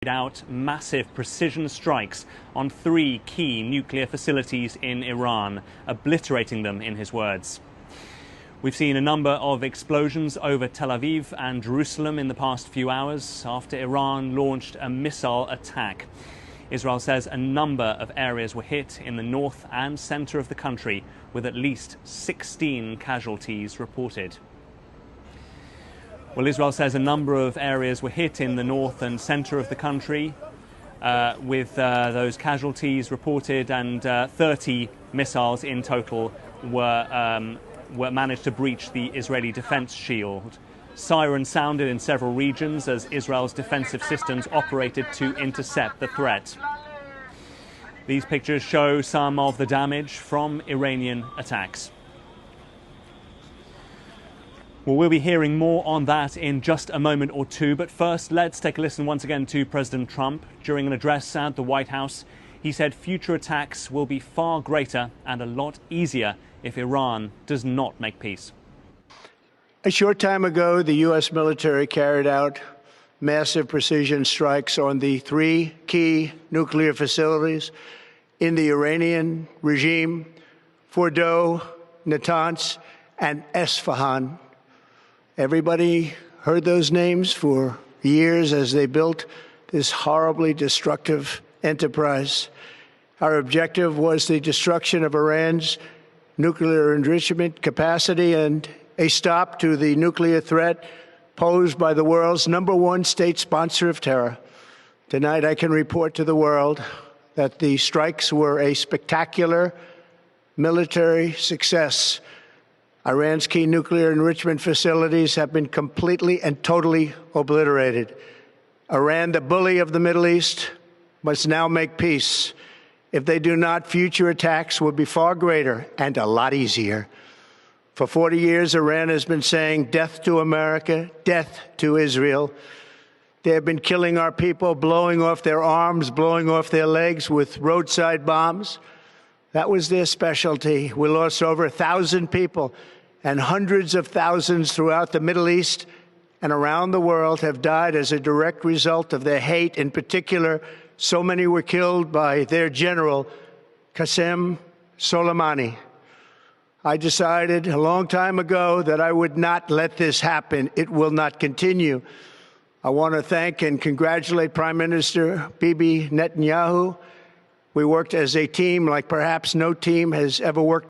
out massive precision strikes on 3 key nuclear facilities in Iran, obliterating them, in his words. We've seen a number of explosions over Tel Aviv and Jerusalem in the past few hours after Iran launched a missile attack. Israel says a number of areas were hit in the north and center of the country, with at least 16 casualties reported. Well, Israel says a number of areas were hit in the north and center of the country, with those casualties reported, and 30 missiles in total were managed to breach the Israeli defense shield. Sirens sounded in several regions as Israel's defensive systems operated to intercept the threat. These pictures show some of the damage from Iranian attacks. Well, we'll be hearing more on that in just a moment or two, but first let's take a listen once again to President Trump. During an address at the White House, he said future attacks will be far greater and a lot easier if Iran does not make peace. A short time ago, the U.S. military carried out massive precision strikes on the 3 key nuclear facilities in the Iranian regime: Fordow, Natanz, and Esfahan. Everybody heard those names for years as they built this horribly destructive enterprise. Our objective was the destruction of Iran's nuclear enrichment capacity and a stop to the nuclear threat posed by the world's #1 state sponsor of terror. Tonight, I can report to the world that the strikes were a spectacular military success. Iran's key nuclear enrichment facilities have been completely and totally obliterated. Iran, the bully of the Middle East, must now make peace. If they do not, future attacks will be far greater and a lot easier. For 40 years, Iran has been saying death to America, death to Israel. They have been killing our people, blowing off their arms, blowing off their legs with roadside bombs. That was their specialty. We lost over 1,000 people, and hundreds of thousands throughout the Middle East and around the world have died as a direct result of their hate. In particular, so many were killed by their general, Qasem Soleimani. I decided a long time ago that I would not let this happen. It will not continue. I want to thank and congratulate Prime Minister Bibi Netanyahu. We worked as a team like perhaps no team has ever worked